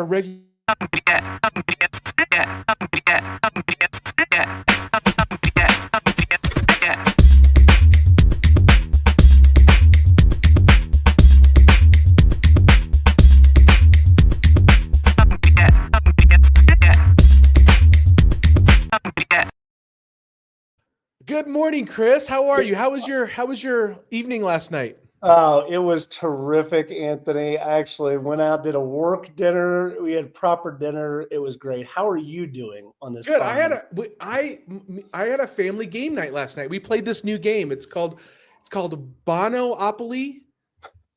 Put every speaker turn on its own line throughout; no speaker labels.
regular. Good morning, Chris. How are you? How was your evening last night?
Oh, it was terrific, Anthony. I actually went out, did a work dinner. We had proper dinner. It was great. How are you doing on this?
Good. I had a family game night last night. We played this new game. It's called Bono-opoly.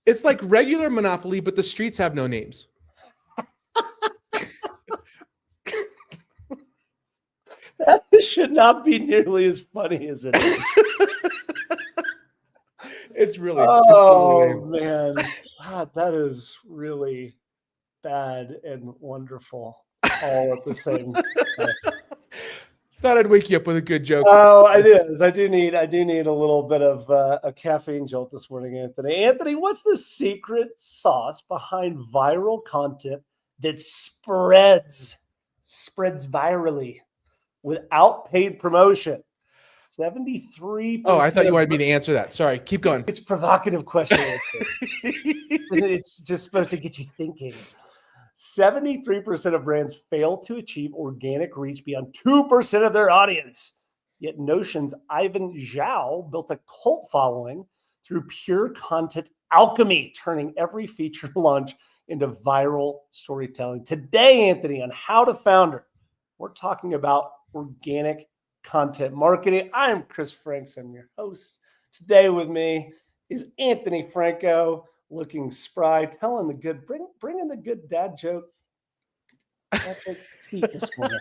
It's like regular Monopoly, but the streets have no names.
That should not be nearly as funny as it is.
It's really.
Oh, man. God, that is really bad and wonderful all at the same time.
Thought I'd wake you up with a good joke.
Oh, it is. I do need a little bit of a caffeine jolt this morning, Anthony. Anthony, what's the secret sauce behind viral content that spreads virally without paid promotion? 73%.
Oh, I thought you wanted me to answer that. Sorry, keep going.
It's a provocative question. It's just supposed to get you thinking. 73% of brands fail to achieve organic reach beyond 2% of their audience. Yet Notion's Ivan Zhao built a cult following through pure content alchemy, turning every feature launch into viral storytelling. Today, Anthony, on How to Founder, we're talking about organic content marketing. I'm Chris Franks. I'm your host. Today with me is Anthony Franco, looking spry, telling the good, bringing the good dad joke epic heat this morning,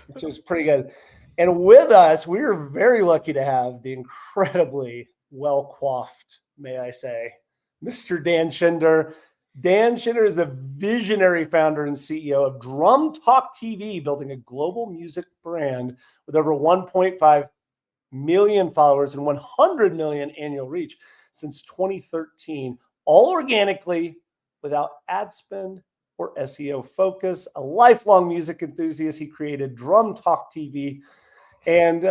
which is pretty good. And with us, we are very lucky to have the incredibly well-coiffed, may I say, Mr. Dan Shinder. Dan Shinder is a visionary founder and CEO of Drum Talk TV, building a global music brand with over 1.5 million followers and 100 million annual reach since 2013, all organically, without ad spend or SEO focus. A lifelong music enthusiast, he created Drum Talk TV and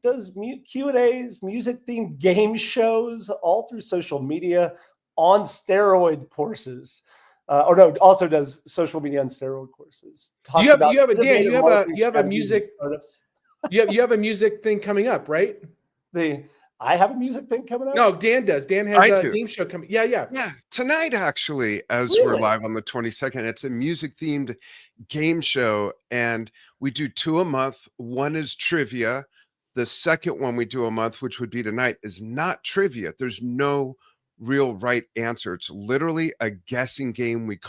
does Q&As, music-themed game shows, all through social media on steroid courses. Also does social media on steroid courses.
You have a music thing coming up, right?
I have a music thing coming up?
No, Dan does. Dan has a game show coming. Yeah.
Tonight, actually, as we're live on the 22nd, it's a music-themed game show, and we do 2 a month. One is trivia. The second one we do a month, which would be tonight, is not trivia. There's no real right answer. It's literally a guessing game. We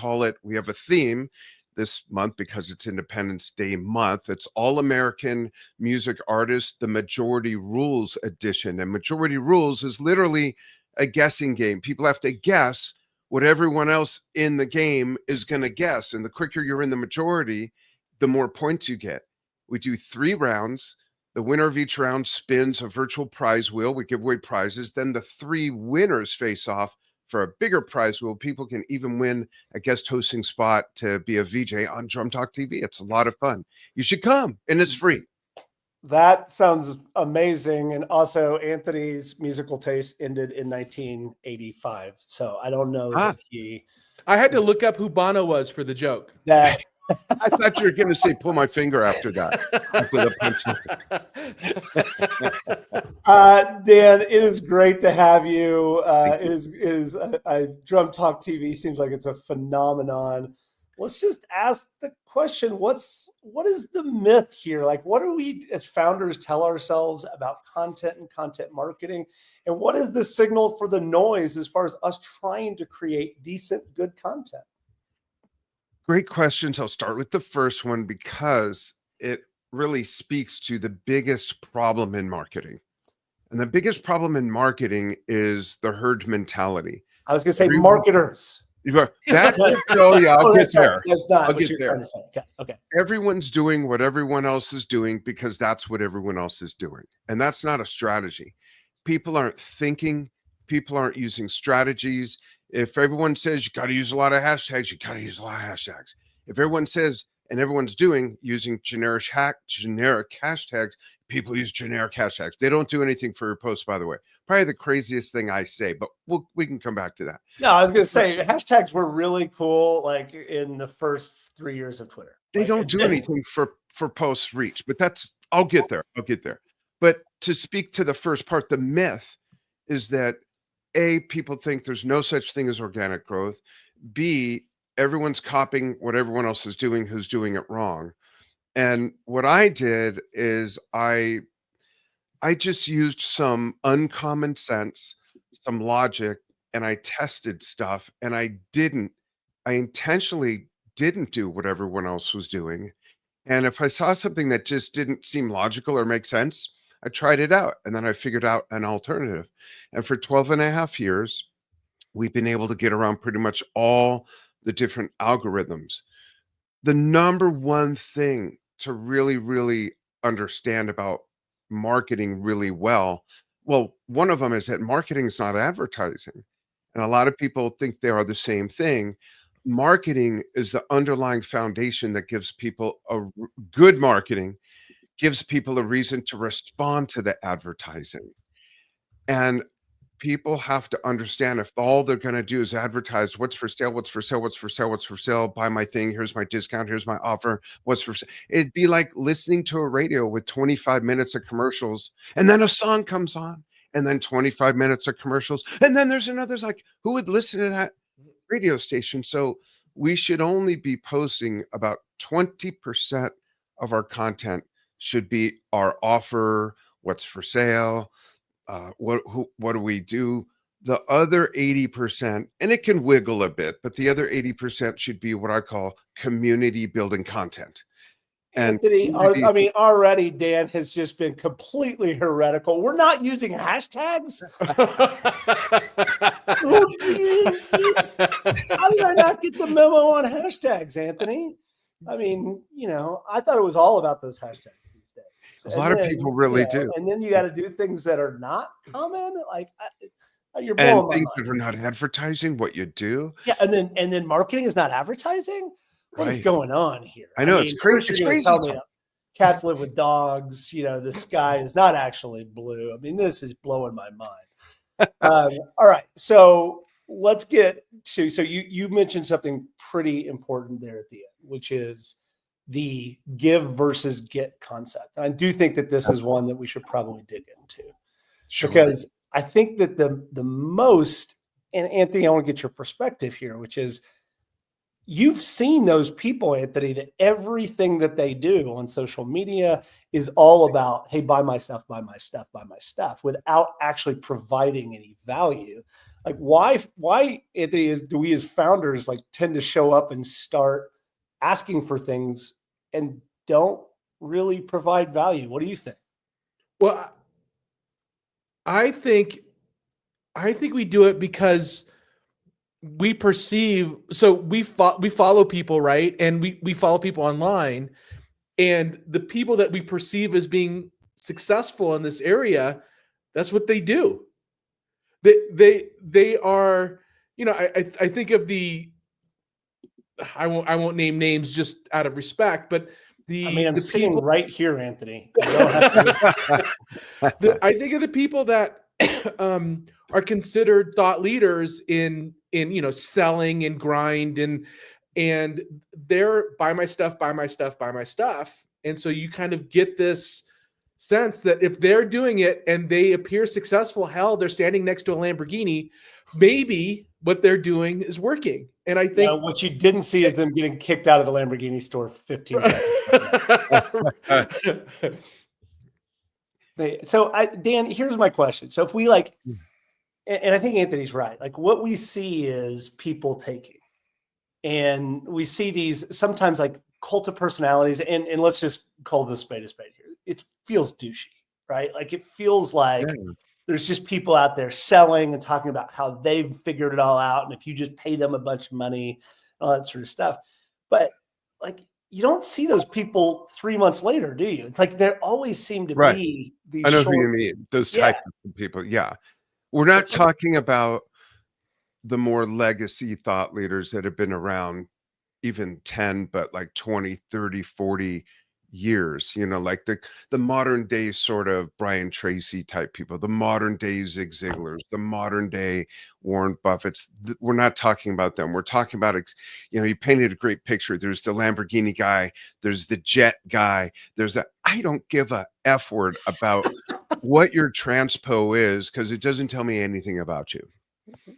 have a theme this month because it's Independence Day month. It's All American Music Artists, the Majority Rules edition. And Majority Rules is literally a guessing game. People have to guess what everyone else in the game is going to guess. And the quicker you're in the majority, the more points you get. We do 3 rounds. The winner of each round spins a virtual prize wheel. We give away prizes. Then the 3 winners face off for a bigger prize wheel. People can even win a guest hosting spot to be a VJ on Drum Talk TV. It's a lot of fun. You should come, and it's free.
That sounds amazing. And also, Anthony's musical taste ended in 1985. So I don't know if
I had to look up who Bono was for the joke.
I thought you were going to say, pull my finger after that.
Dan, it is great to have you. Drum Talk TV seems like it's a phenomenon. Let's just ask the question, what is the myth here? Like, what do we as founders tell ourselves about content and content marketing? And what is the signal for the noise as far as us trying to create decent, good content?
Great questions. I'll start with the first one because it really speaks to the biggest problem in marketing. And the biggest problem in marketing is the herd mentality.
I was going to say marketers.
I'll get there.
That's not what you're trying to say. Okay.
Everyone's doing what everyone else is doing because that's what everyone else is doing. And that's not a strategy. People aren't thinking. People aren't using strategies. If everyone says you got to use a lot of hashtags, you got to use a lot of hashtags. If everyone says, and everyone's doing using generic hashtags, people use generic hashtags. They don't do anything for your posts, by the way. Probably the craziest thing I say, but we can come back to that.
No, I was going to say hashtags were really cool, like in the first 3 years of Twitter.
They don't do anything for post reach, but I'll get there. But to speak to the first part, the myth is that A, people think there's no such thing as organic growth. B, everyone's copying what everyone else is doing who's doing it wrong. And what I did is I just used some uncommon sense, some logic, and I tested stuff, and I intentionally didn't do what everyone else was doing. And if I saw something that just didn't seem logical or make sense, I tried it out, and then I figured out an alternative. And for 12 and a half years, we've been able to get around pretty much all the different algorithms. The number one thing to really, really understand about marketing really well, one of them is that marketing is not advertising. And a lot of people think they are the same thing. Marketing is the underlying foundation that gives people good marketing, gives people a reason to respond to the advertising. And people have to understand, if all they're going to do is advertise what's for sale, buy my thing, here's my discount, here's my offer, what's for sale. It'd be like listening to a radio with 25 minutes of commercials, and then a song comes on, and then 25 minutes of commercials, and then there's another. Like, who would listen to that radio station? So we should only be posting about 20% of our content should be our offer, what's for sale, what do we do? The other 80%, and it can wiggle a bit, but the other 80% should be what I call community building content. And
Anthony, I mean, already Dan has just been completely heretical. We're not using hashtags. How did I not get the memo on hashtags, Anthony? I mean, I thought it was all about those hashtags these days.
A lot of people really do.
And then you got to do things that are not common. Like you're blowing
and things
my mind.
that are not advertising what you do.
Yeah, and then marketing is not advertising. What is going on here?
I know, it's crazy. It's crazy.
Tell me cats live with dogs. The sky is not actually blue. I mean, this is blowing my mind. All right, so let's get to. So you mentioned something pretty important there at the end, which is the give versus get concept. And I do think that this is one that we should probably dig into, because I think that the most, and Anthony, I want to get your perspective here, which is, you've seen those people, Anthony, that everything that they do on social media is all about, hey, buy my stuff, without actually providing any value. Like why, Anthony, do we as founders tend to show up and start asking for things and don't really provide value? What do you think?
Well, I think we do it because we perceive, so we follow people, right? And we follow people online, and the people that we perceive as being successful in this area, that's what they do. They are, I think of I won't name names just out of respect, but
I'm sitting people right here, Anthony. You don't have to
I think of the people that are considered thought leaders in selling and grind, and they're buy my stuff. And so you kind of get this sense that if they're doing it and they appear successful, hell, they're standing next to a Lamborghini, maybe what they're doing is working. And I think
what you didn't see is them getting kicked out of the Lamborghini store 15 times. So Dan, here's my question. So if we and I think Anthony's right. What we see is people taking, and we see these sometimes cult of personalities, and let's just call this spade a spade here. It feels douchey, right? It feels like there's just people out there selling and talking about how they've figured it all out, and if you just pay them a bunch of money, all that sort of stuff. But you don't see those people 3 months later, do you? It's there always seem to be these.
I know who you mean. Those types of people. Yeah. We're not talking about the more legacy thought leaders that have been around, even 10, but like 20, 30, 40 years, like the modern day sort of Brian Tracy type people, the modern day Zig Ziglars, the modern day Warren Buffett's. We're not talking about them. We're talking about, you painted a great picture. There's the Lamborghini guy, there's the jet guy, I don't give a F word about what your transpo is, because it doesn't tell me anything about you.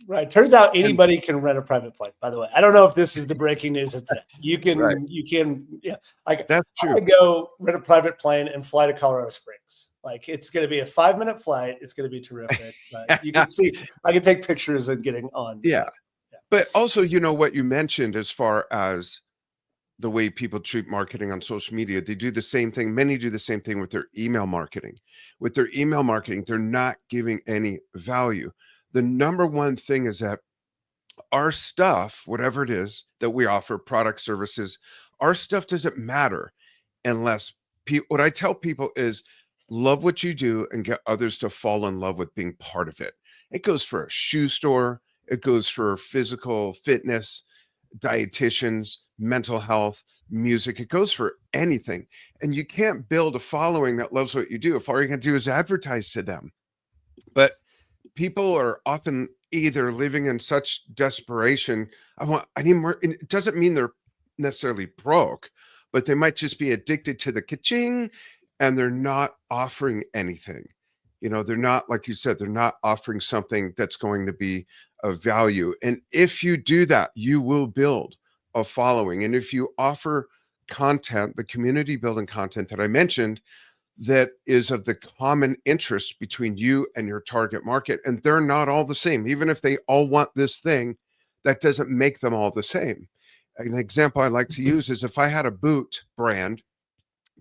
Right. Turns out anybody can rent a private plane, by the way. I don't know if this is the breaking news of today. You can, yeah. Like,
that's true.
I go rent a private plane and fly to Colorado Springs. Like, it's going to be a 5-minute flight. It's going to be terrific. But you can see, I can take pictures and getting on.
Yeah. But also, what you mentioned as far as the way people treat marketing on social media, they do the same thing. Many do the same thing with their email marketing. With their email marketing, they're not giving any value. The number one thing is that our stuff, whatever it is that we offer, products, services, our stuff doesn't matter unless what I tell people is love what you do and get others to fall in love with being part of it. It goes for a shoe store. It goes for physical fitness, dietitians, mental health, music. It goes for anything. And you can't build a following that loves what you do if all you're going to do is advertise to them. But people are often either living in such desperation. I need more. It doesn't mean they're necessarily broke, but they might just be addicted to the ka-ching, and they're not offering anything. They're not, like you said, they're not offering something that's going to be of value. And if you do that, you will build a following. And if you offer content, the community building content that I mentioned, that is of the common interest between you and your target market, and they're not all the same. Even if they all want this thing, that doesn't make them all the same. An example I like to use is if I had a boot brand,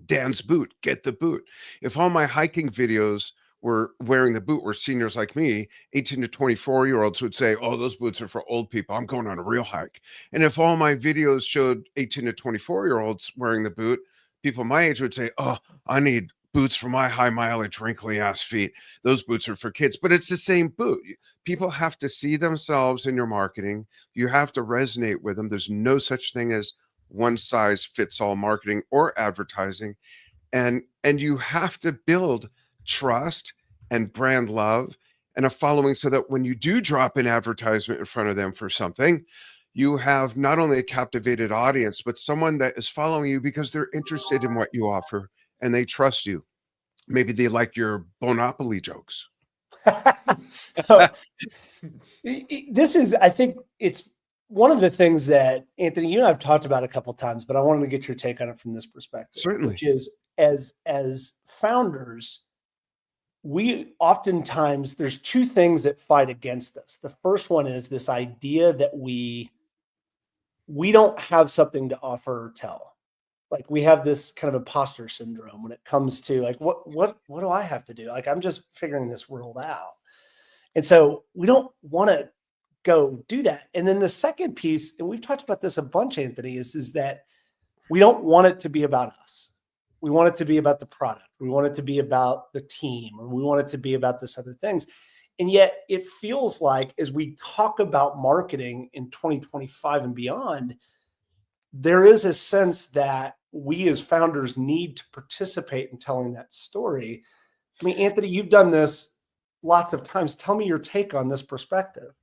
Dan's Boot, get the boot. If all my hiking videos were wearing the boot were seniors like me, 18 to 24-year-olds would say, oh, those boots are for old people. I'm going on a real hike. And if all my videos showed 18 to 24-year-olds wearing the boot, people my age would say, oh, I need boots for my high mileage, wrinkly ass feet. Those boots are for kids, but it's the same boot. People have to see themselves in your marketing. You have to resonate with them. There's no such thing as one size fits all marketing or advertising. And you have to build trust and brand love and a following so that when you do drop an advertisement in front of them for something, you have not only a captivated audience, but someone that is following you because they're interested in what you offer and they trust you. Maybe they like your Monopoly jokes.
This is, I think it's one of the things that, Anthony, you and I have talked about a couple of times, but I wanted to get your take on it from this perspective.
Certainly.
Which is, as founders, we oftentimes, there's two things that fight against us. The first one is this idea that we don't have something to offer or tell. Like, we have this kind of imposter syndrome when it comes to like, what do I have to do? Like, I'm just figuring this world out. And so we don't want to go do that. And then the second piece, and we've talked about this a bunch, Anthony, is that we don't want it to be about us. We want it to be about the product. We want it to be about the team, or we want it to be about this other things. And yet it feels like as we talk about marketing in 2025 and beyond, there is a sense that we as founders need to participate in telling that story. I mean, Anthony, you've done this lots of times. Tell me your take on this perspective.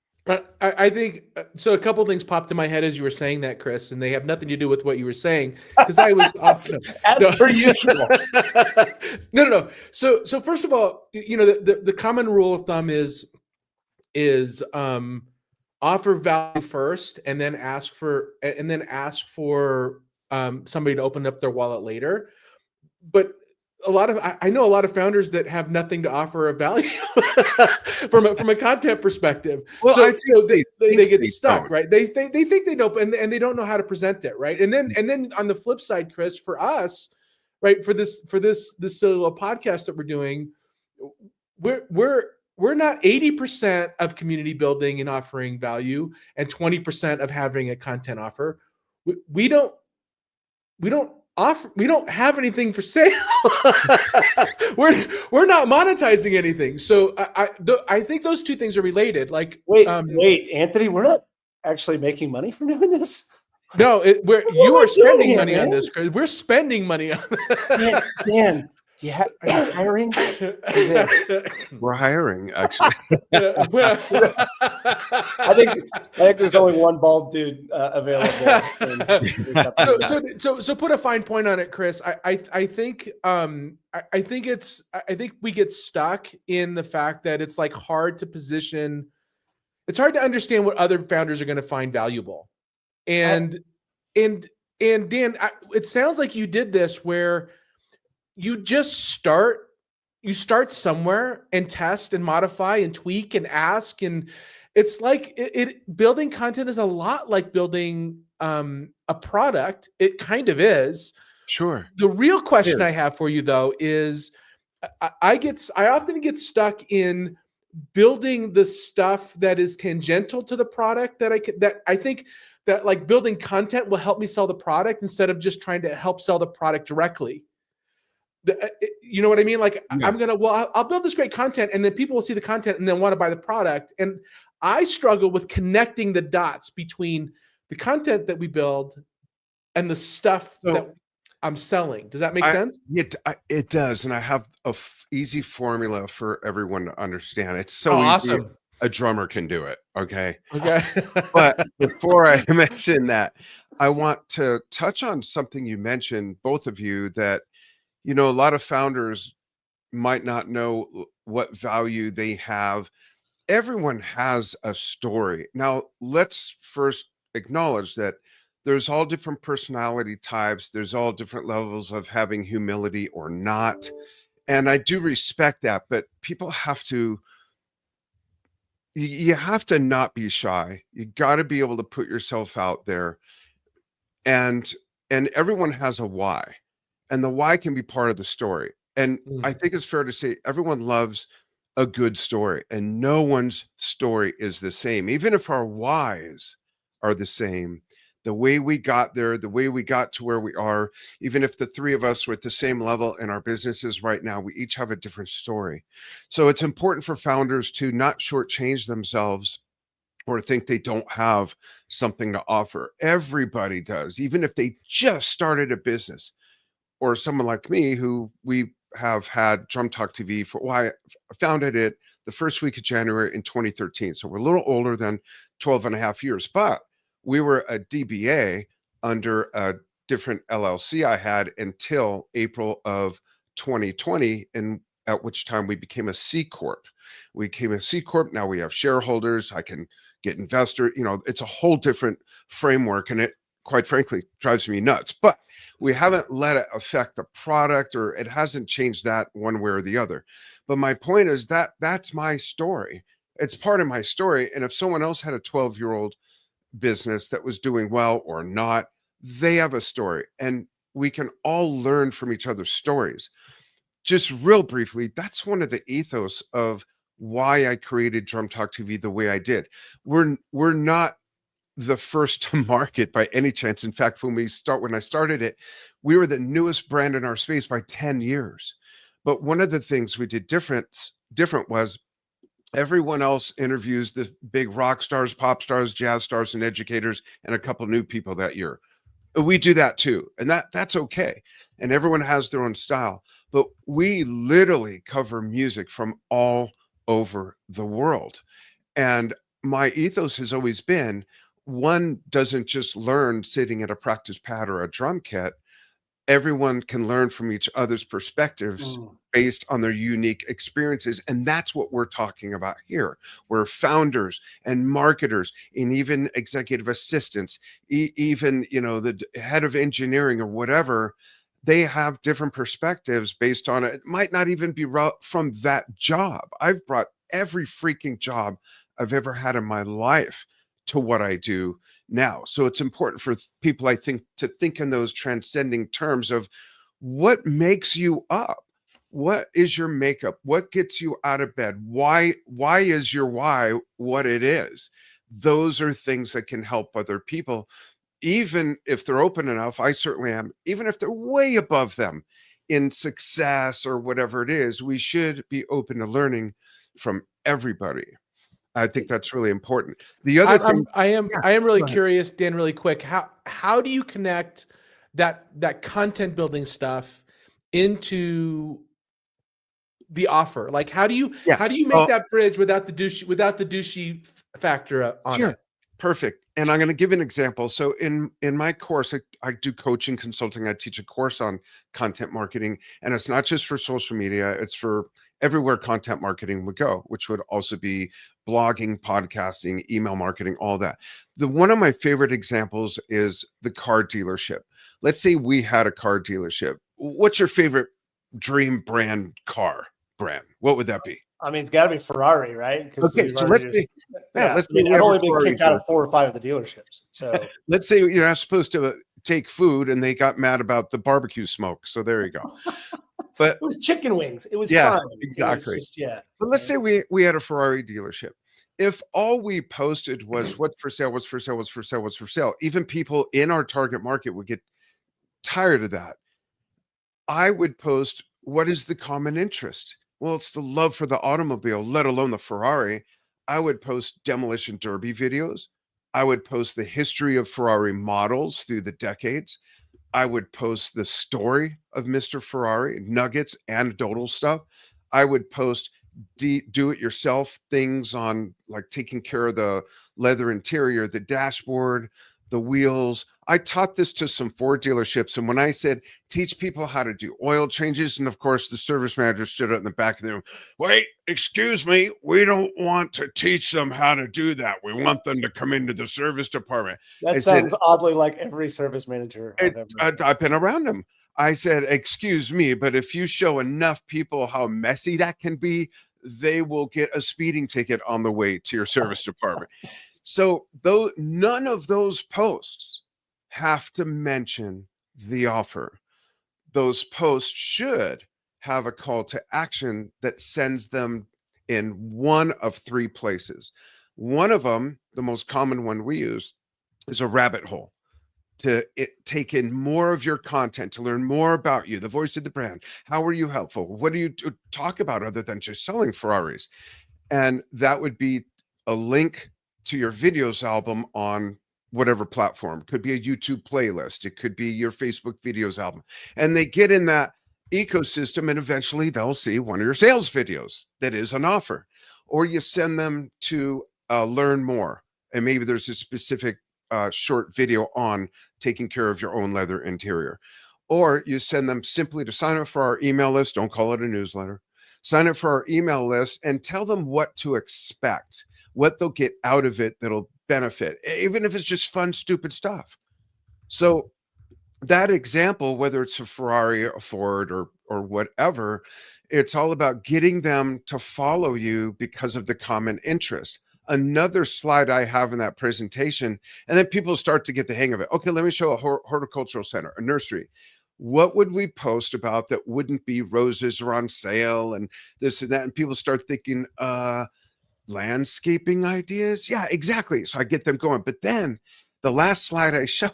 I think so. A couple of things popped in my head as you were saying that, Chris, and they have nothing to do with what you were saying because I was
as per usual.
No. So first of all, the common rule of thumb is offer value first, and then ask for somebody to open up their wallet later. But I know a lot of founders that have nothing to offer of value from a content perspective.
Well,
so,
I think
they get stuck,
don't.
right? They think they know, and they don't know how to present it, right? And then on the flip side, Chris, for us, right, for this silly little podcast that we're doing, we're not 80% of community building and offering value and 20% of having a content offer. We don't have anything for sale. we're not monetizing anything. So I think those two things are related. Like,
wait, Anthony, we're not actually making money from doing this.
No,
What
you
am
are
I doing
spending
here,
money on
man?
this, Chris. We're spending money on
Dan, are you hiring? Is it?
We're hiring, actually.
I think there's only one bald dude available.
So put a fine point on it, Chris. I think I think we get stuck in the fact that it's like hard to position. It's hard to understand what other founders are going to find valuable, and and Dan, it sounds like you did this where you just you start somewhere and test and modify and tweak and ask, and it's like building content is a lot like building a product. It kind of is.
Sure.
The real question I have for you though is I often get stuck in building the stuff that is tangential to the product that I think that like building content will help me sell the product instead of just trying to help sell the product directly. You know what I mean? Like
Yeah.
I'll build this great content and then people will see the content and then want to buy the product. And I struggle with connecting the dots between the content that we build and the stuff that I'm selling. Does that make sense?
It does. And I have a easy formula for everyone to understand. It's so easy.
Awesome.
A drummer can do it. Okay.
Okay.
But before I mention that, I want to touch on something you mentioned, both of you, that, a lot of founders might not know what value they have. Everyone has a story. Now, let's first acknowledge that there's all different personality types. There's all different levels of having humility or not. And I do respect that, but people have to, you have to not be shy. You got to be able to put yourself out there, and everyone has a why, and the why can be part of the story. And I think it's fair to say everyone loves a good story, and no one's story is the same. Even if our whys are the same, the way we got there, the way we got to where we are, even if the three of us were at the same level in our businesses right now, we each have a different story. So it's important for founders to not shortchange themselves or think they don't have something to offer. Everybody does, even if they just started a business. Or someone like me, who we have had Drum Talk TV for, I founded it the first week of January in 2013. So we're a little older than 12 and a half years, but we were a DBA under a different LLC I had until April of 2020, and at which time we became a C Corp. We became a C Corp. Now we have shareholders. I can get investor. It's a whole different framework, and it, quite frankly, drives me nuts. But we haven't let it affect the product, or it hasn't changed that one way or the other. But my point is that that's my story. It's part of my story. And if someone else had a 12-year-old business that was doing well or not, they have a story. And we can all learn from each other's stories. Just real briefly, that's one of the ethos of why I created Drum Talk TV the way I did. We're not the first to market by any chance. In fact, when I started it, we were the newest brand in our space by 10 years. But one of the things we did different was everyone else interviews the big rock stars, pop stars, jazz stars, and educators, and a couple new people that year. We do that too, and that's okay. And everyone has their own style, but we literally cover music from all over the world. And my ethos has always been, one doesn't just learn sitting at a practice pad or a drum kit. Everyone can learn from each other's perspectives based on their unique experiences. And that's what we're talking about here. We're founders and marketers and even executive assistants, even, the head of engineering or whatever. They have different perspectives based on it. It might not even be from that job. I've brought every freaking job I've ever had in my life to what I do now. So it's important for people, I think, to think in those transcending terms of what makes you up. What is your makeup? What gets you out of bed? Why is your why what it is? Those are things that can help other people, even if they're open enough. I certainly am. Even if they're way above them in success or whatever it is, we should be open to learning from everybody. I think that's really important. The other thing,
I am
yeah,
really
go ahead.
curious, Dan, really quick. How do you connect that content building stuff into the offer? Like, how do you
Yeah.
make that bridge without the douchey factor on
Sure.
it?
Perfect. And I'm going to give an example. So in my course, I do coaching consulting. I teach a course on content marketing, and it's not just for social media. It's for everywhere content marketing would go, which would also be blogging, podcasting, email marketing, all that. One of my favorite examples is the car dealership. Let's say we had a car dealership. What's your favorite dream brand car brand? What would that be?
I mean, it's got to be Ferrari, right? Because
Okay, so let's say, let's say we
I've
have
only
a
been
Ferrari
kicked out
dealership.
of 4 or 5 of the dealerships. So
Let's say you're not supposed to take food and they got mad about the barbecue smoke. So there you go. But
it was chicken wings. It was
yeah,
fine.
exactly.
It was just,
But let's say we had a Ferrari dealership. If all we posted was what's for sale, what's for sale, what's for sale, what's for sale, even people in our target market would get tired of that. I would post, what is the common interest? Well, it's the love for the automobile, let alone the Ferrari. I would post demolition derby videos. I would post the history of Ferrari models through the decades. I would post the story of Mr. Ferrari, nuggets, anecdotal stuff. I would post do-it-yourself things on like taking care of the leather interior, the dashboard, the wheels. I taught this to some Ford dealerships, and when I said teach people how to do oil changes, and of course the service manager stood up in the back of the room. Wait, excuse me, we don't want to teach them how to do that. We want them to come into the service department.
that sounds oddly like every service manager I've ever.
I've been around them. I said, excuse me, but if you show enough people how messy that can be, they will get a speeding ticket on the way to your service department. So though none of those posts have to mention the offer. Those posts should have a call to action that sends them in one of 3 places. One of them, the most common one we use, is a rabbit hole to take in more of your content, to learn more about you, the voice of the brand. How are you helpful? What do you talk about other than just selling Ferraris? And that would be a link to your videos album on whatever platform. Could be a YouTube playlist. It could be your Facebook videos album. And they get in that ecosystem, and eventually they'll see one of your sales videos that is an offer. Or you send them to learn more. And maybe there's a specific short video on taking care of your own leather interior. Or you send them simply to sign up for our email list. Don't call it a newsletter. Sign up for our email list and tell them what to expect, what they'll get out of it that'll benefit, even if it's just fun, stupid stuff. So that example, whether it's a Ferrari, a Ford, or whatever, it's all about getting them to follow you because of the common interest. Another slide I have in that presentation, and then people start to get the hang of it. Okay, let me show a horticultural center, a nursery. What would we post about that wouldn't be roses are on sale and this and that? And people start thinking, landscaping ideas. Yeah, exactly. So I get them going. But then the last slide I show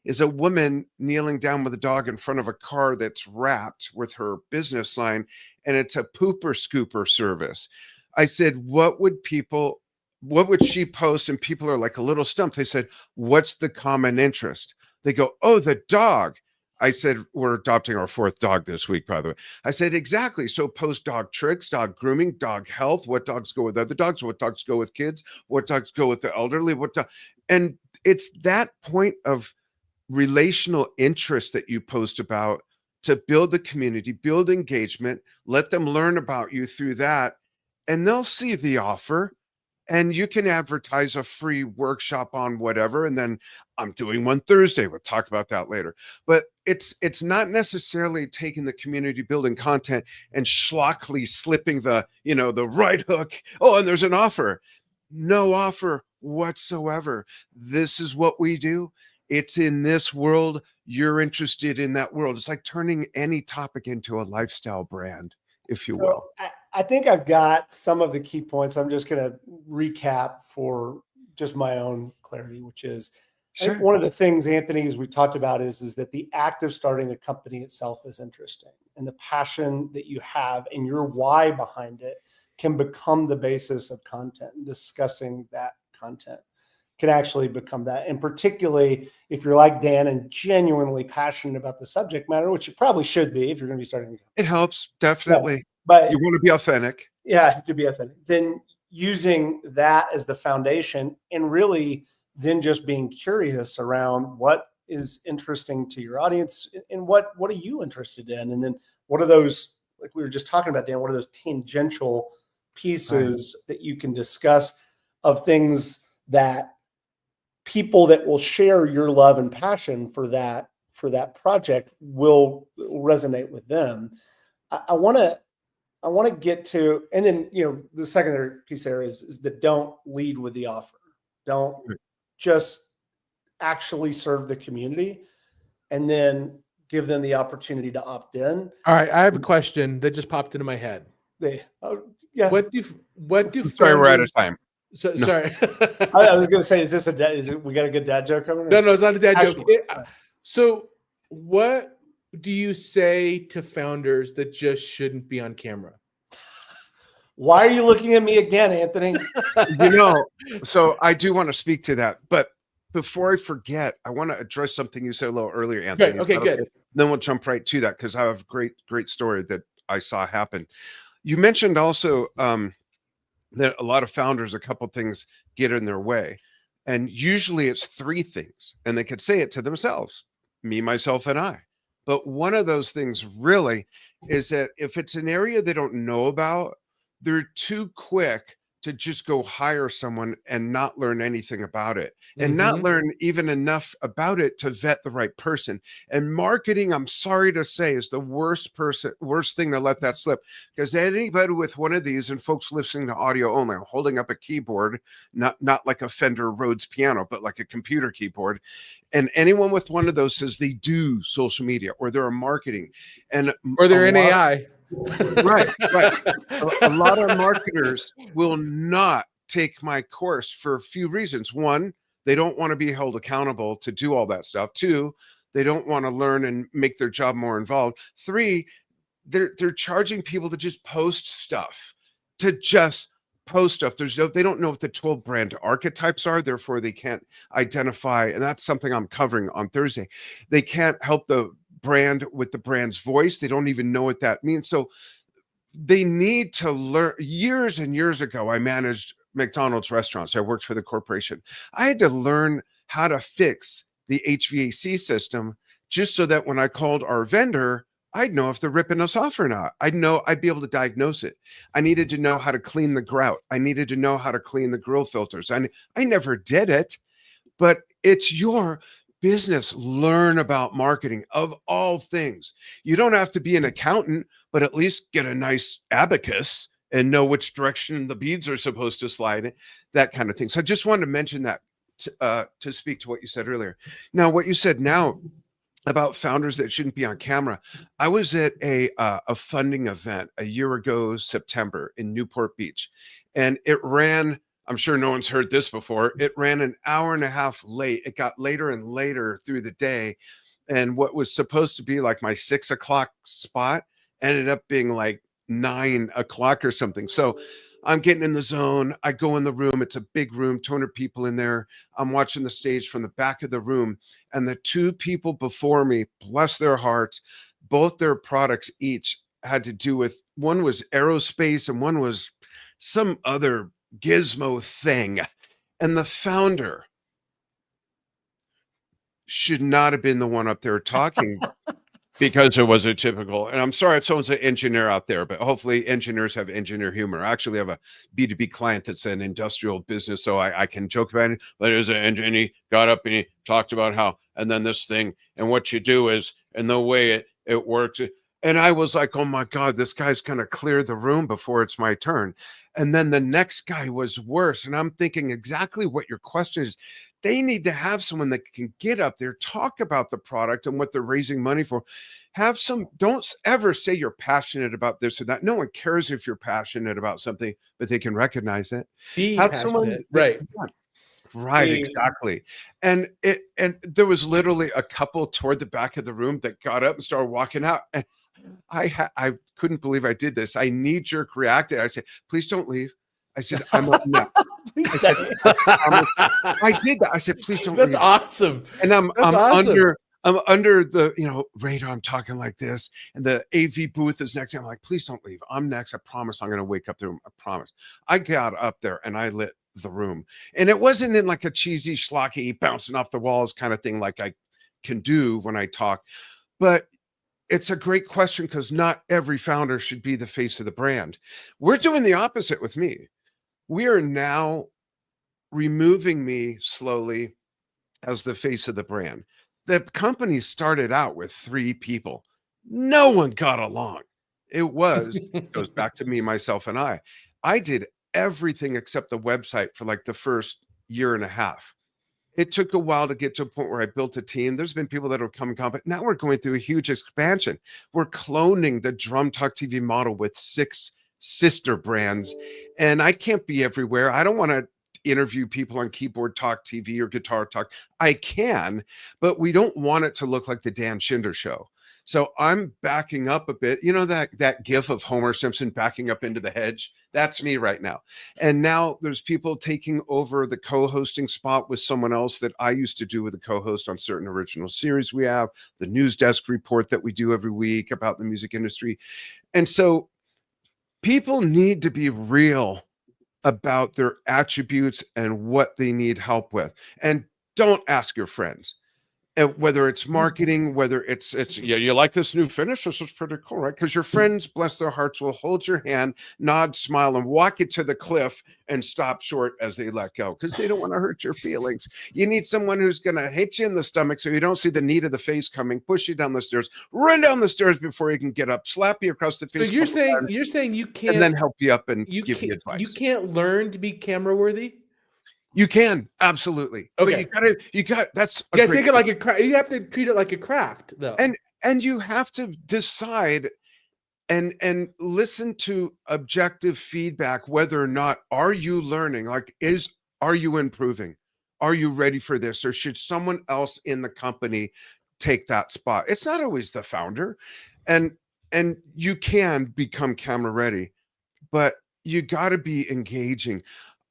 is a woman kneeling down with a dog in front of a car that's wrapped with her business sign, and it's a pooper scooper service. I said, what would she post? And people are like a little stumped. They said, what's the common interest? They go, oh, the dog. I said, we're adopting our 4th dog this week, by the way. I said, exactly. So post dog tricks, dog grooming, dog health, what dogs go with other dogs, what dogs go with kids, what dogs go with the elderly, and it's that point of relational interest that you post about to build the community, build engagement, let them learn about you through that, and they'll see the offer. And you can advertise a free workshop on whatever. And then I'm doing one Thursday. We'll talk about that later. But it's not necessarily taking the community building content and schlockly slipping the right hook. Oh, and there's an offer. No offer whatsoever. This is what we do. It's in this world. You're interested in that world. It's like turning any topic into a lifestyle brand, if you will.
I think I've got some of the key points. I'm just going to recap for just my own clarity, which is I think one of the things, Anthony, as we talked about is that the act of starting a company itself is interesting, and the passion that you have and your why behind it can become the basis of content, and discussing that content can actually become that. And particularly if you're like Dan and genuinely passionate about the subject matter, which you probably should be if you're going to be starting.
It helps, definitely.
But
you want to be authentic.
Yeah, to be authentic. Then using that as the foundation, and really then just being curious around what is interesting to your audience, and what are you interested in? And then what are those, like we were just talking about, Dan, what are those tangential pieces that you can discuss of things that people that will share your love and passion for that project will resonate with them. I want to get to, and then, the secondary piece there is that don't lead with the offer. Don't just actually serve the community and then give them the opportunity to opt in.
All right. I have a question that just popped into my head.
Yeah.
What do
Sorry, we're out of time.
So
No.
sorry.
I was going to say, we got a good dad joke coming?
No, it's not a dad joke.
Actually,
So what do you say to founders that just shouldn't be on camera?
Why are you looking at me again, Anthony?
So I do want to speak to that, but before I forget, I want to address something you said a little earlier, Anthony.
Okay, good.
Then we'll jump right to that, because I have a great story that I saw happen. You mentioned also that a lot of founders, a couple things get in their way. And usually it's three things, and they could say it to themselves, me, myself, and I. But one of those things really is that if it's an area they don't know about, they're too quick to just go hire someone and not learn anything about it, and not learn even enough about it to vet the right person. And marketing, I'm sorry to say, is the worst thing to let that slip, because anybody with one of these, and folks listening to audio only, I'm holding up a keyboard, not like a Fender Rhodes piano, but like a computer keyboard. And anyone with one of those says they do social media, or they're a marketing,
or they're in AI.
Right. A lot of marketers will not take my course for a few reasons. One, they don't want to be held accountable to do all that stuff. Two, they don't want to learn and make their job more involved. Three, they're charging people to just post stuff, they don't know what the 12 brand archetypes are, therefore they can't identify. And that's something I'm covering on Thursday. They can't help the brand with the brand's voice. They don't even know what that means. So they need to learn. Years and years ago, I managed McDonald's restaurants. I worked for the corporation. I had to learn how to fix the HVAC system, just so that when I called our vendor, I'd know if they're ripping us off or not. I'd be able to diagnose it. I needed to know how to clean the grout. I needed to know how to clean the grill filters. I never did it, but it's your business. Learn about marketing, of all things. You don't have to be an accountant, but at least get a nice abacus and know which direction the beads are supposed to slide in, that kind of thing. So I just wanted to mention that to speak to what you said earlier. Now, what you said now about founders that shouldn't be on camera. I was at a funding event a year ago, September, in Newport Beach, and it ran, I'm sure no one's heard this before, it ran an hour and a half late. It got later and later through the day. And what was supposed to be like my 6 o'clock spot ended up being like 9 o'clock or something. So I'm getting in the zone. I go in the room. It's a big room, 200 people in there. I'm watching the stage from the back of the room. And the two people before me, bless their hearts, both their products each had to do with, one was aerospace and one was some other gizmo thing. And the founder should not have been the one up there talking because it was a typical, and I'm sorry if someone's an engineer out there, but hopefully engineers have engineer humor. I actually have a B2B client that's an industrial business, so I can joke about it, but it was an engineer, and he got up and he talked about how, and then this thing, and what you do is, and the way it works. And I was like, oh my God, this guy's going to clear the room before it's my turn. And then the next guy was worse. And I'm thinking exactly what your question is. They need to have someone that can get up there, talk about the product and what they're raising money for. Don't ever say you're passionate about this or that. No one cares if you're passionate about something, but they can recognize it.
Be
Have
passionate,
someone
right?
Right, exactly. And there was literally a couple toward the back of the room that got up and started walking out. And I couldn't believe I did this. I knee-jerk reacted. I said, "Please don't leave." I said, "I'm up next."
Please
I said,
stay.
I did that. I said, "Please don't
That's
leave."
awesome.
And
That's awesome.
I'm under the, radar. I'm talking like this, and the AV booth is next to me. I'm like, "Please don't leave. I'm next. I promise I'm going to wake up the room. I promise." I got up there and I lit the room, and it wasn't in like a cheesy, schlocky, bouncing off the walls kind of thing like I can do when I talk, but it's a great question because not every founder should be the face of the brand. We're doing the opposite with me. We are now removing me slowly as the face of the brand. The company started out with 3 people. No one got along. Goes back to me, myself, and I. I did everything except the website for like the first year and a half. It took a while to get to a point where I built a team. There's been people that have come and gone, but now we're going through a huge expansion. We're cloning the Drum Talk TV model with 6 sister brands, and I can't be everywhere. I don't want to interview people on Keyboard Talk TV or Guitar Talk. I can, but we don't want it to look like the Dan Shinder show. So I'm backing up a bit. You know that gif of Homer Simpson backing up into the hedge? That's me right now. And now there's people taking over the co-hosting spot with someone else that I used to do with a co-host on certain original series we have, the news desk report that we do every week about the music industry. And so people need to be real about their attributes and what they need help with. And don't ask your friends. Whether it's marketing, whether it's yeah, you like this new finish? This is pretty cool, right? Because your friends, bless their hearts, will hold your hand, nod, smile, and walk you to the cliff and stop short as they let go because they don't want to hurt your feelings. You need someone who's going to hit you in the stomach so you don't see the need of the face coming, push you down the stairs, run down the stairs before you can get up, slap you across the face.
So you're saying you can't,
and then help you up and give you
you
advice.
can't learn to be camera worthy.
You can, absolutely.
Okay.
But you got that's
You gotta take it like a you have to treat it like a craft though.
and you have to decide and listen to objective feedback whether or not are you learning, like are you improving? Are you ready for this? Or should someone else in the company take that spot? It's not always the founder. And you can become camera ready, but you got to be engaging.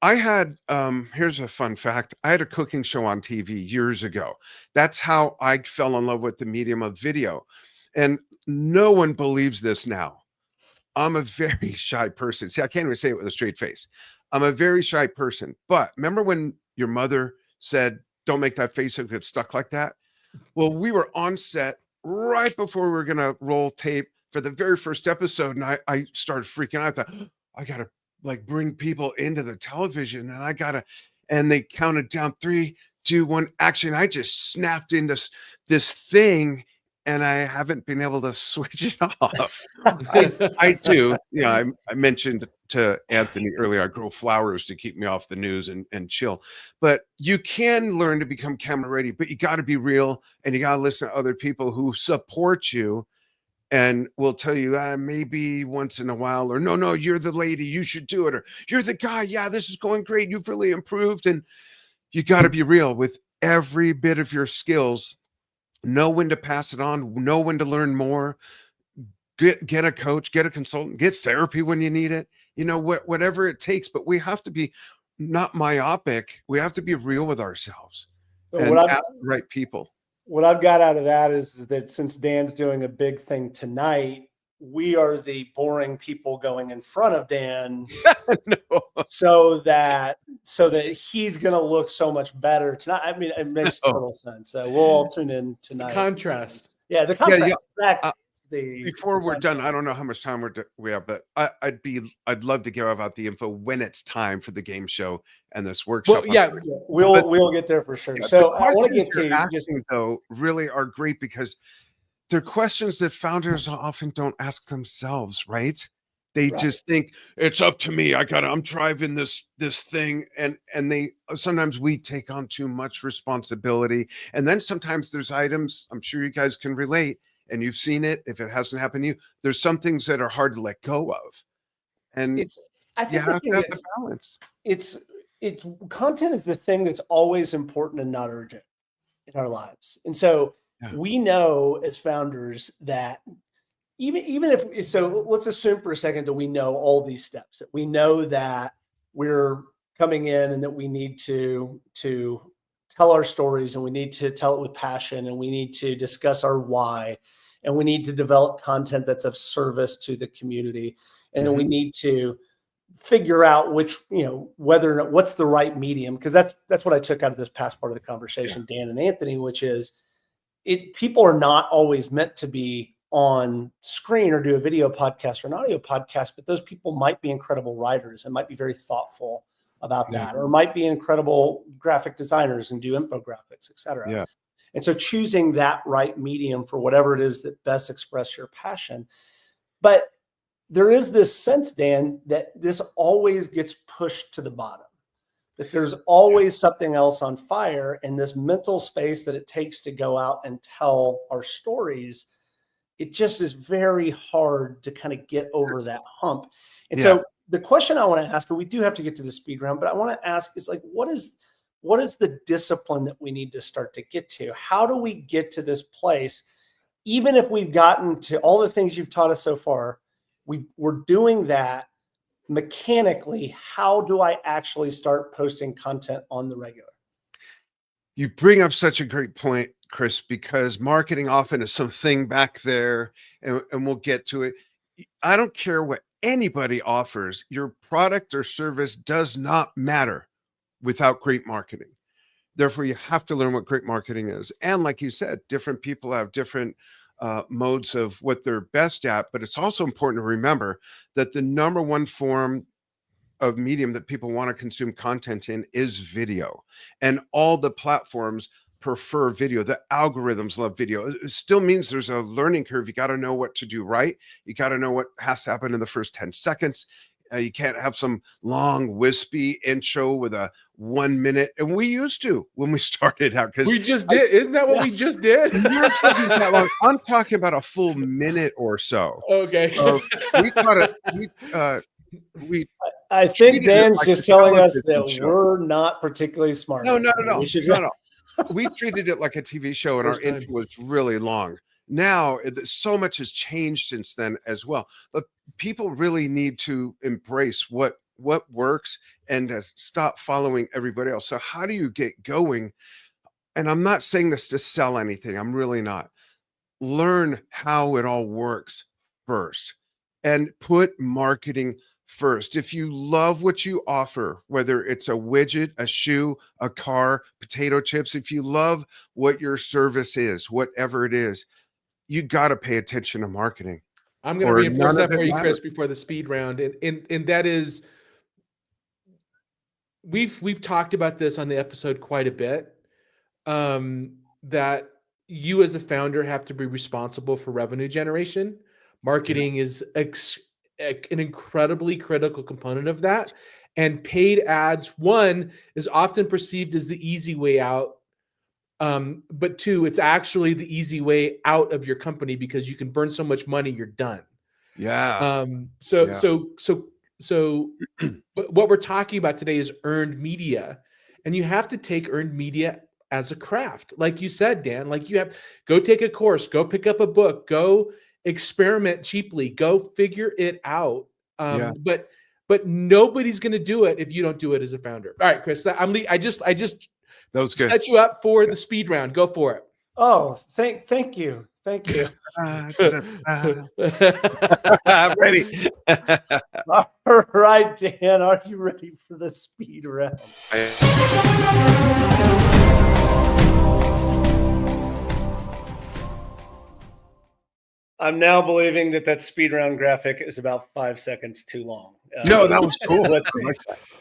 I had here's a fun fact. I had a cooking show on TV years ago. That's how I fell in love with the medium of video. And no one believes this now. I'm a very shy person. See, I can't even say it with a straight face. I'm a very shy person. But remember when your mother said, "Don't make that face and get stuck like that"? Well, we were on set right before we were going to roll tape for the very first episode. And I started freaking out. I thought, I got to like bring people into the television and they counted down 3, 2, 1 action. I just snapped into this thing and I haven't been able to switch it off. I do. I mentioned to Anthony earlier, I grow flowers to keep me off the news and chill. But you can learn to become camera ready, but you got to be real and you got to listen to other people who support you and will tell you maybe once in a while, or no, you're the lady, you should do it, or you're the guy, yeah, this is going great, you've really improved. And you got to be real with every bit of your skills. Know when to pass it on, know when to learn more. Get a coach, get a consultant, get therapy when you need it, whatever it takes. But we have to be not myopic. We have to be real with ourselves and ask the right people.
What I've got out of that is that since Dan's doing a big thing tonight, we are the boring people going in front of Dan
No.
so that he's going to look so much better tonight. I mean, it makes total sense. So we'll all tune in tonight.
The contrast.
Yeah, the contrast.
Yeah.
Exactly.
Before we're done, I don't know how much time we have, but I'd love to give out the info when it's time for the game show and this workshop.
Well, yeah,
we'll get there for sure. So I want to get to
though really are great because they're questions that founders often don't ask themselves, right? They just think it's up to me. I'm driving this thing, and they sometimes we take on too much responsibility, and then sometimes there's items I'm sure you guys can relate. And you've seen it. If it hasn't happened to you, there's some things that are hard to let go of. And
I think you have
to have the balance.
It's it's content is the thing that's always important and not urgent in our lives. And so we know as founders that even if, so let's assume for a second that we know all these steps, that we know that we're coming in and that we need to tell our stories, and we need to tell it with passion, and we need to discuss our why, and we need to develop content that's of service to the community. And then we need to figure out which, whether or not what's the right medium. Cause that's what I took out of this past part of the conversation, Dan and Anthony, which is people are not always meant to be on screen or do a video podcast or an audio podcast, but those people might be incredible writers and might be very thoughtful about that, or might be incredible graphic designers and do infographics, et cetera.
Yeah.
And so choosing that right medium for whatever it is that best express your passion. But there is this sense, Dan, that this always gets pushed to the bottom, that there's always something else on fire, and this mental space that it takes to go out and tell our stories, it just is very hard to kind of get over that hump. And so the question I want to ask, and we do have to get to the speed round, but I want to ask is like, what is the discipline that we need to start to get to? How do we get to this place? Even if we've gotten to all the things you've taught us so far, we're doing that mechanically. How do I actually start posting content on the regular?
You bring up such a great point, Chris, because marketing often is something back there, and we'll get to it. I don't care what anybody offers. Your product or service does not matter without great marketing. Therefore, you have to learn what great marketing is. And like you said, different people have different modes of what they're best at. But it's also important to remember that the number one form of medium that people want to consume content in is video, and all the platforms prefer video. The algorithms love video. It still means there's a learning curve. You got to know what to do right. You got to know what has to happen in the first 10 seconds. You can't have some long wispy intro with a 1 minute. And we used to when we started out, because
we just did. Isn't that what we just did?
that long. I'm talking about a full minute or so.
Okay.
We thought
I think Dan's
like
just
a
telling us
television
that
show.
we're not particularly smart.
No.
No.
We treated it like a TV show, and our intro was really long. Now, so much has changed since then as well. But people really need to embrace what works and stop following everybody else. So how do you get going? And I'm not saying this to sell anything. I'm really not. Learn how it all works first, and put marketing first. If you love what you offer, whether it's a widget, a shoe, a car, potato chips, if you love what your service is, whatever it is, you got to pay attention to marketing.
I'm going to reinforce that for you, Chris, before the speed round. And that is, we've talked about this on the episode quite a bit, that you as a founder have to be responsible for revenue generation. Marketing is an incredibly critical component of that. And paid ads, one, is often perceived as the easy way out. But two, it's actually the easy way out of your company, because you can burn so much money, you're done.
Yeah.
So what we're talking about today is earned media, and you have to take earned media as a craft. Like you said, Dan, like you have, go take a course, go pick up a book, go experiment cheaply, go figure it out. But nobody's going to do it if you don't do it as a founder. All right, Chris, I just
that was good.
Set you up for the speed round. Go for it.
Oh, thank you. Thank you.
I'm ready.
All right, Dan, are you ready for the speed round? I'm now believing that speed round graphic is about 5 seconds too long.
No, that was cool.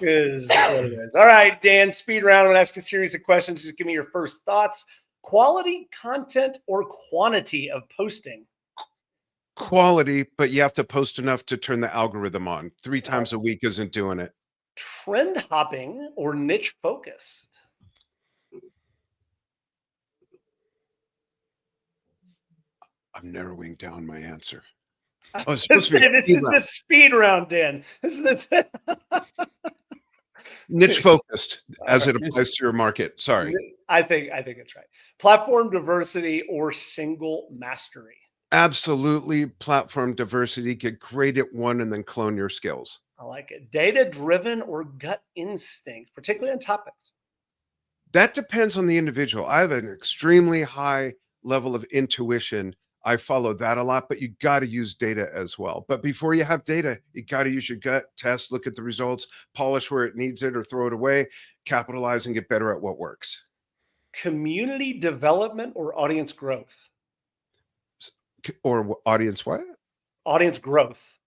Is what it is. All right, Dan, speed round. I'm going to ask a series of questions. Just give me your first thoughts. Quality content or quantity of posting?
Quality, but you have to post enough to turn the algorithm on. 3 times a week isn't doing it.
Trend hopping or niche focused?
I'm narrowing down my answer.
This is the speed round, Dan. This is
Niche focused as
All
it applies to your market. Sorry.
I think it's right. Platform diversity or single mastery.
Absolutely. Platform diversity. Get great at one and then clone your skills.
I like it. Data driven or gut instinct, particularly on topics.
That depends on the individual. I have an extremely high level of intuition. I follow that a lot, but you got to use data as well. But before you have data, you got to use your gut, test, look at the results, polish where it needs it or throw it away, capitalize and get better at what works.
Community development or audience growth?
Or audience what?
Audience growth.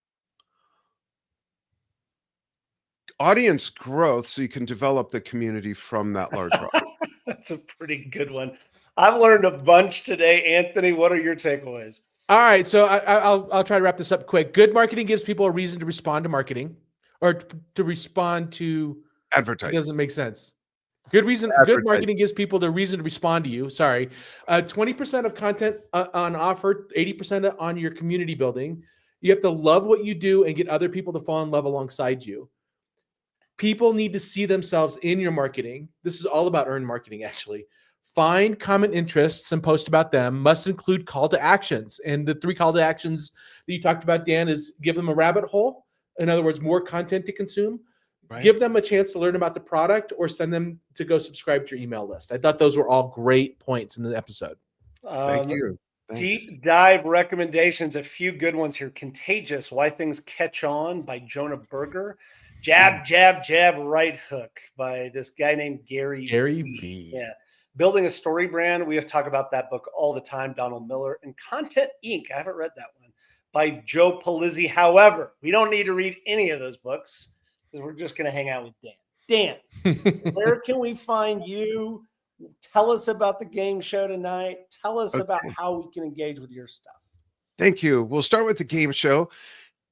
Audience growth so you can develop the community from that large audience.
That's a pretty good one. I've learned a bunch today. Anthony, what are your takeaways?
All right, so I'll try to wrap this up quick. Good marketing gives people a reason to respond to marketing, or to respond to
Advertising.
It doesn't make sense. Good marketing gives people the reason to respond to you. Sorry, 20% of content on offer, 80% on your community building. You have to love what you do and get other people to fall in love alongside you. People need to see themselves in your marketing. This is all about earned marketing, actually. Find common interests and post about them. Must include call to actions. And the 3 call to actions that you talked about, Dan, is give them a rabbit hole. In other words, more content to consume. Right. Give them a chance to learn about the product, or send them to go subscribe to your email list. I thought those were all great points in the episode.
Thank you. Thanks.
Deep dive recommendations. A few good ones here. Contagious: Why Things Catch On by Jonah Berger. Jab, jab, jab, right hook by this guy named Gary
V.
Yeah. Building a Story Brand. We have talked about that book all the time. Donald Miller. And Content Inc. I haven't read that one, by Joe Palizzi. However, we don't need to read any of those books because we're just going to hang out with Dan. Dan, where can we find you? Tell us about the game show tonight. Tell us about how we can engage with your stuff.
Thank you. We'll start with the game show.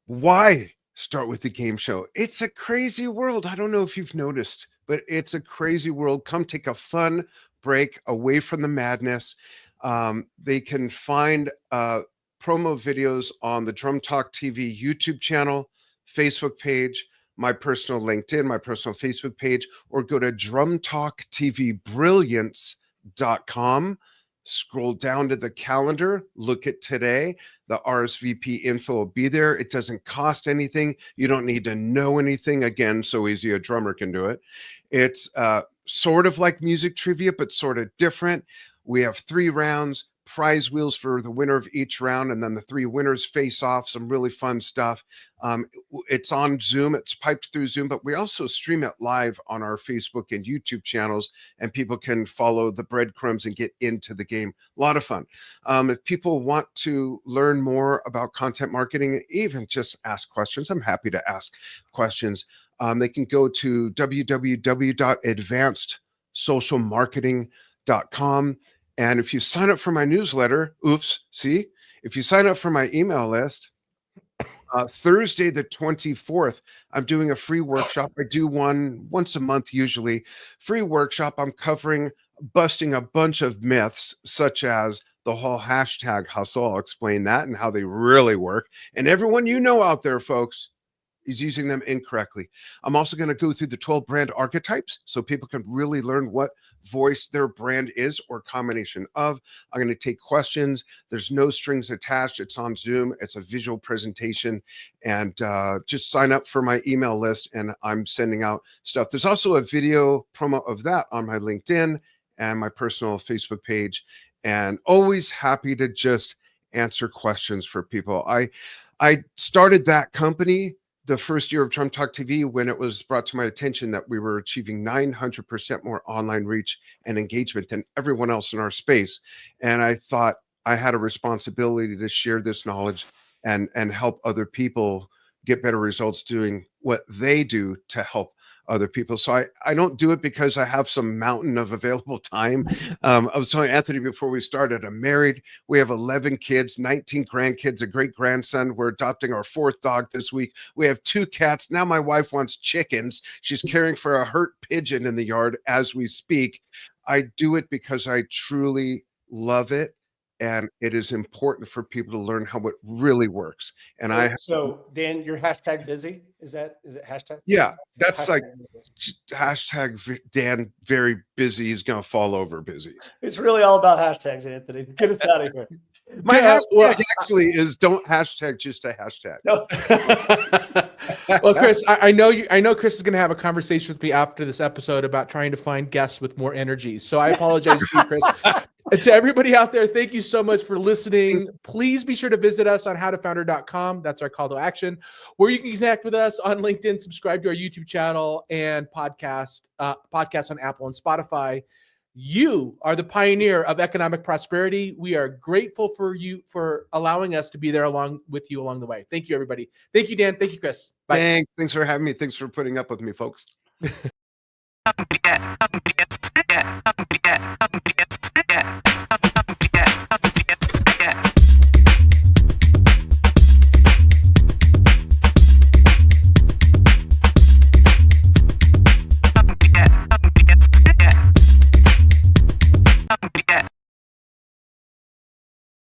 Why start with the game show? It's a crazy world. I don't know if you've noticed, but it's a crazy world. Come take a fun break away from the madness. They can find promo videos on the Drum Talk TV YouTube channel, Facebook page, my personal LinkedIn, my personal Facebook page, or go to drumtalktvbrilliance.com. Scroll down to the calendar, look at today. The RSVP info will be there. It doesn't cost anything. You don't need to know anything. Again, so easy a drummer can do it. It's sort of like music trivia, but sort of different. We have 3 rounds, prize wheels for the winner of each round, and then the 3 winners face off. Some really fun stuff. It's on Zoom. It's piped through Zoom, but we also stream it live on our Facebook and YouTube channels, and people can follow the breadcrumbs and get into the game. A lot of fun. If people want to learn more about content marketing, even just ask questions, I'm happy to ask questions. They can go to www.advancedsocialmarketing.com. And if you sign up for my newsletter, if you sign up for my email list, Thursday the 24th, I'm doing a free workshop. I do one once a month, usually. Free workshop. I'm covering busting a bunch of myths, such as the whole hashtag hustle. I'll explain that and how they really work. And everyone you know out there, folks, is using them incorrectly. I'm also going to go through the 12 brand archetypes so people can really learn what voice their brand is or combination of. I'm going to take questions. There's no strings attached. It's on Zoom. It's a visual presentation. And just sign up for my email list and I'm sending out stuff. There's also a video promo of that on my LinkedIn and my personal Facebook page. And always happy to just answer questions for people. I started that company the first year of Drum Talk TV when it was brought to my attention that we were achieving 900% more online reach and engagement than everyone else in our space. And I thought I had a responsibility to share this knowledge and help other people get better results doing what they do to help other people. So I don't do it because I have some mountain of available time. I was telling Anthony before we started, I'm married. We have 11 kids, 19 grandkids, a great grandson. We're adopting our 4th dog this week. We have 2 cats. Now my wife wants chickens. She's caring for a hurt pigeon in the yard as we speak. I do it because I truly love it. and it is important for people to learn how it really works. And
So Dan, you're hashtag busy. Is it hashtag?
yeah, that's
Hashtag
like
busy.
hashtag Dan very busy is going to fall over busy.
It's really all about hashtags, Anthony. Get us out of here.
My
Yeah,
hashtag actually is don't hashtag, just a hashtag.
No.
Well, Chris, I know Chris is going to have a conversation with me after this episode about trying to find guests with more energy. So I apologize to you, Chris. And to everybody out there, thank you so much for listening. Please be sure to visit us on howtofounder.com. That's our call to action, where you can connect with us on LinkedIn, subscribe to our YouTube channel, and podcasts on Apple and Spotify. You are the pioneer of economic prosperity. We are grateful for you for allowing us to be there along with you along the way. Thank you, everybody. Thank you, Dan. Thank you, Chris. Bye.
Thanks for having me. Thanks for putting up with me, folks.